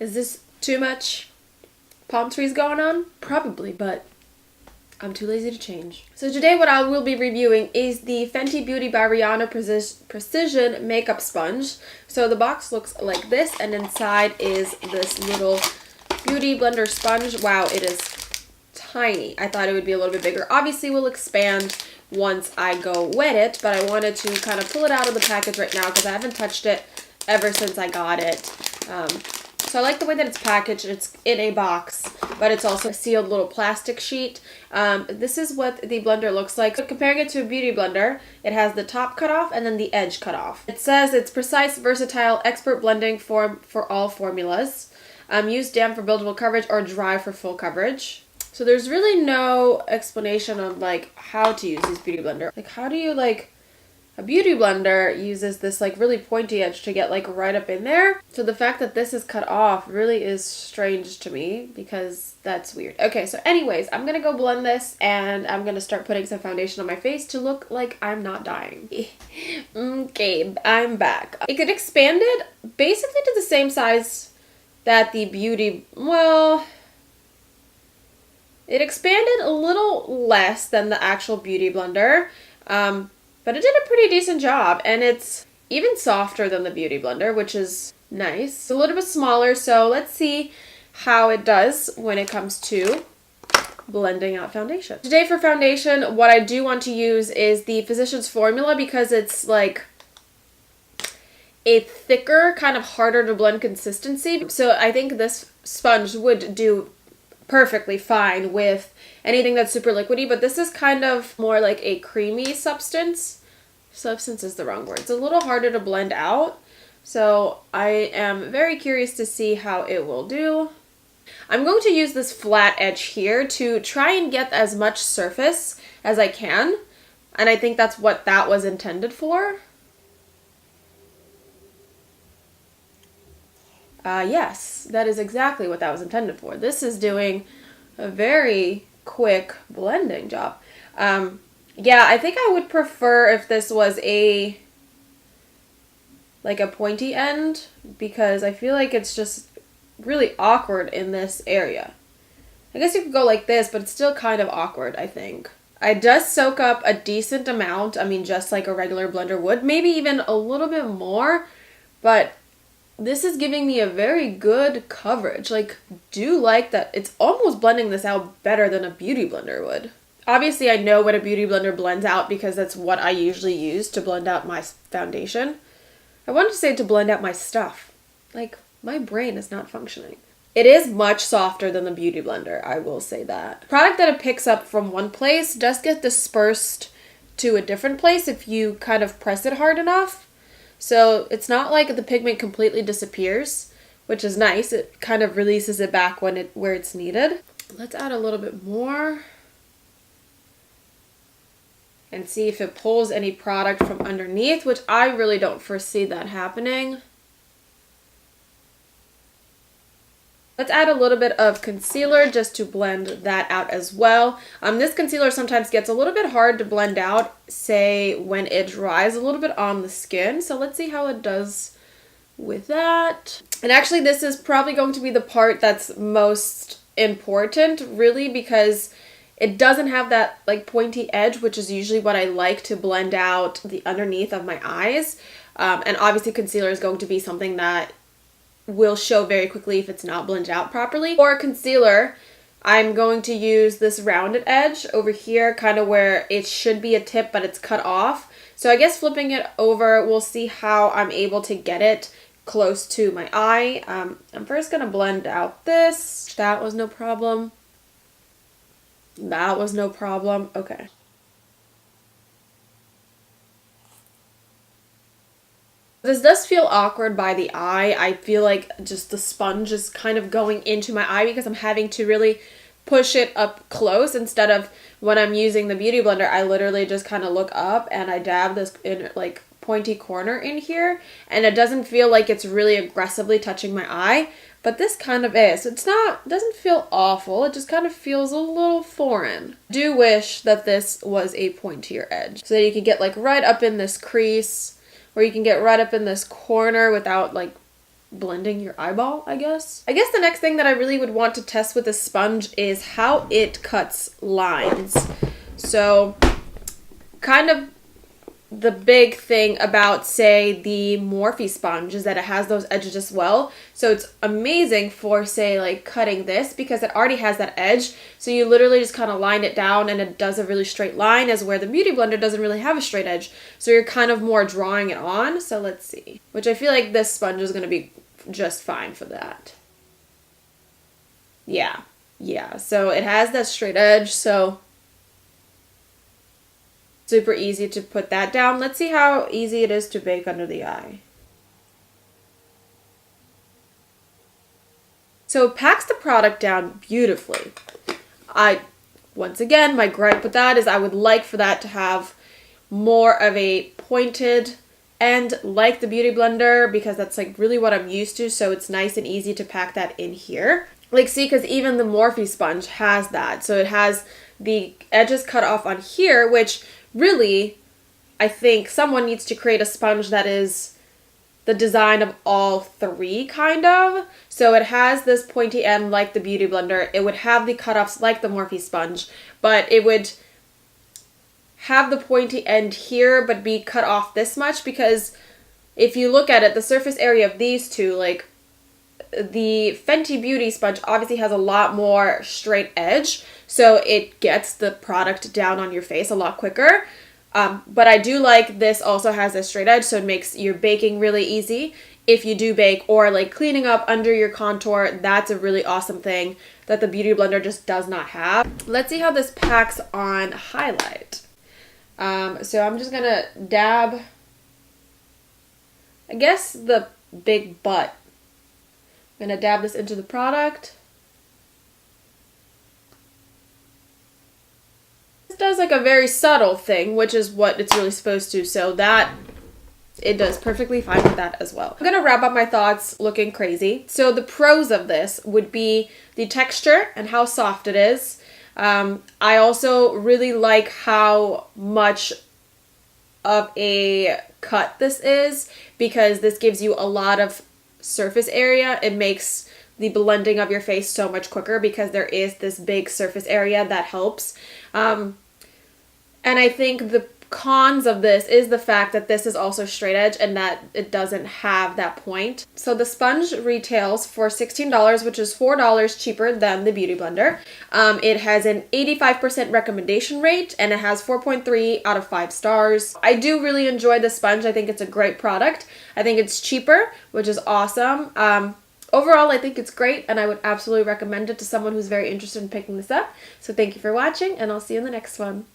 Is this too much palm trees going on? Probably, but I'm too lazy to change. So today what I will be reviewing is the Fenty Beauty by Rihanna Precision Makeup Sponge. So the box looks like this, and inside is this little beauty blender sponge. Wow, it is tiny. I thought it would be a little bit bigger. Obviously, will expand once I go wet it, but I wanted to kind of pull it out of the package right now because I haven't touched it ever since I got it. So I like the way that it's packaged. It's in a box, but it's also a sealed little plastic sheet. This is what the blender looks like. So comparing it to a beauty blender, it has the top cut off and then the edge cut off. It says it's precise, versatile, expert blending form for all formulas. Use damp for buildable coverage or dry for full coverage. So there's really no explanation of like how to use this beauty blender. Like how do you a beauty blender uses this like really pointy edge to get like right up in there. So the fact that this is cut off really is strange to me because that's weird. Okay, so anyways, I'm gonna go blend this and I'm gonna start putting some foundation on my face to look like I'm not dying. Okay, I'm back. It could expand it basically to the same size that the beauty, well, it expanded a little less than the actual beauty blender. But it did a pretty decent job, and it's even softer than the Beauty Blender, which is nice. It's a little bit smaller, so let's see how it does when it comes to blending out foundation. Today for foundation, what I do want to use is the Physicians Formula because it's like a thicker, kind of harder to blend consistency. So I think this sponge would do perfectly fine with anything that's super liquidy, but this is kind of more like a creamy substance. Substance is the wrong word. It's a little harder to blend out, so I am very curious to see how it will do. I'm going to use this flat edge here to try and get as much surface as I can, and I think that's what that was intended for. Yes, that is exactly what that was intended for. This is doing a very quick blending job. Yeah, I think I would prefer if this was a pointy end because I feel like it's just really awkward in this area. I guess you could go like this, but it's still kind of awkward, I think. It does soak up a decent amount. I mean, just like a regular blender would. Maybe even a little bit more, but this is giving me a very good coverage. Like, do like that it's almost blending this out better than a beauty blender would. Obviously, I know what a beauty blender blends out because that's what I usually use to blend out my foundation. I wanted to say to blend out my stuff. Like, my brain is not functioning. It is much softer than the beauty blender, I will say that. Product that it picks up from one place does get dispersed to a different place if you kind of press it hard enough. So it's not like the pigment completely disappears, which is nice. It kind of releases it back where it's needed. Let's add a little bit more and see if it pulls any product from underneath, which I really don't foresee that happening. Let's add a little bit of concealer just to blend that out as well. This concealer sometimes gets a little bit hard to blend out, say when it dries a little bit on the skin. So let's see how it does with that. And actually this is probably going to be the part that's most important, really, because it doesn't have that like pointy edge, which is usually what I like to blend out the underneath of my eyes. And obviously concealer is going to be something that will show very quickly if it's not blended out properly. For concealer, I'm going to use this rounded edge over here, kind of where it should be a tip, but it's cut off. So I guess flipping it over, we'll see how I'm able to get it close to my eye. I'm first going to blend out this. That was no problem. That was no problem. Okay. This does feel awkward by the eye. I feel like just the sponge is kind of going into my eye because I'm having to really push it up close instead of when I'm using the beauty blender, I literally just kind of look up and I dab this in like pointy corner in here, and it doesn't feel like it's really aggressively touching my eye, but this kind of is. It doesn't feel awful. It just kind of feels a little foreign. I do wish that this was a pointier edge so that you can get like right up in this crease, or you can get right up in this corner without like blending your eyeball, I guess. I guess the next thing that I really would want to test with this sponge is how it cuts lines. So kind of the big thing about, say, the Morphe sponge is that it has those edges as well. So it's amazing for, say, like cutting this because it already has that edge. So you literally just kind of line it down and it does a really straight line, as where the Beauty Blender doesn't really have a straight edge. So you're kind of more drawing it on. So let's see. Which I feel like this sponge is going to be just fine for that. Yeah. So it has that straight edge. So super easy to put that down. Let's see how easy it is to bake under the eye. So it packs the product down beautifully. Once again, my gripe with that is I would like for that to have more of a pointed end like the Beauty Blender, because that's like really what I'm used to. So it's nice and easy to pack that in here. Like, see, because even the Morphe sponge has that. So it has the edges cut off on here, which really, I think someone needs to create a sponge that is the design of all three, kind of. So it has this pointy end like the Beauty Blender. It would have the cutoffs like the Morphe sponge, but it would have the pointy end here, but be cut off this much, because if you look at it, the surface area of these two, like the Fenty Beauty sponge obviously has a lot more straight edge, so it gets the product down on your face a lot quicker. But I do like this also has a straight edge, so it makes your baking really easy if you do bake, or like cleaning up under your contour. That's a really awesome thing that the Beauty Blender just does not have. Let's see how this packs on highlight. So I'm just gonna dab, I guess, the big butt. I'm gonna dab this into the product. This does like a very subtle thing, which is what it's really supposed to, so that it does perfectly fine with that as well. I'm gonna wrap up my thoughts looking crazy. So the pros of this would be the texture and how soft it is. I also really like how much of a cut this is, because this gives you a lot of surface area. It makes the blending of your face so much quicker because there is this big surface area that helps. And I think the cons of this is the fact that this is also straight edge and that it doesn't have that point. So the sponge retails for $16, which is $4 cheaper than the Beauty Blender. It has an 85% recommendation rate and it has 4.3 out of 5 stars. I do really enjoy the sponge. I think it's a great product. I think it's cheaper, which is awesome. Overall, I think it's great and I would absolutely recommend it to someone who's very interested in picking this up. So thank you for watching and I'll see you in the next one.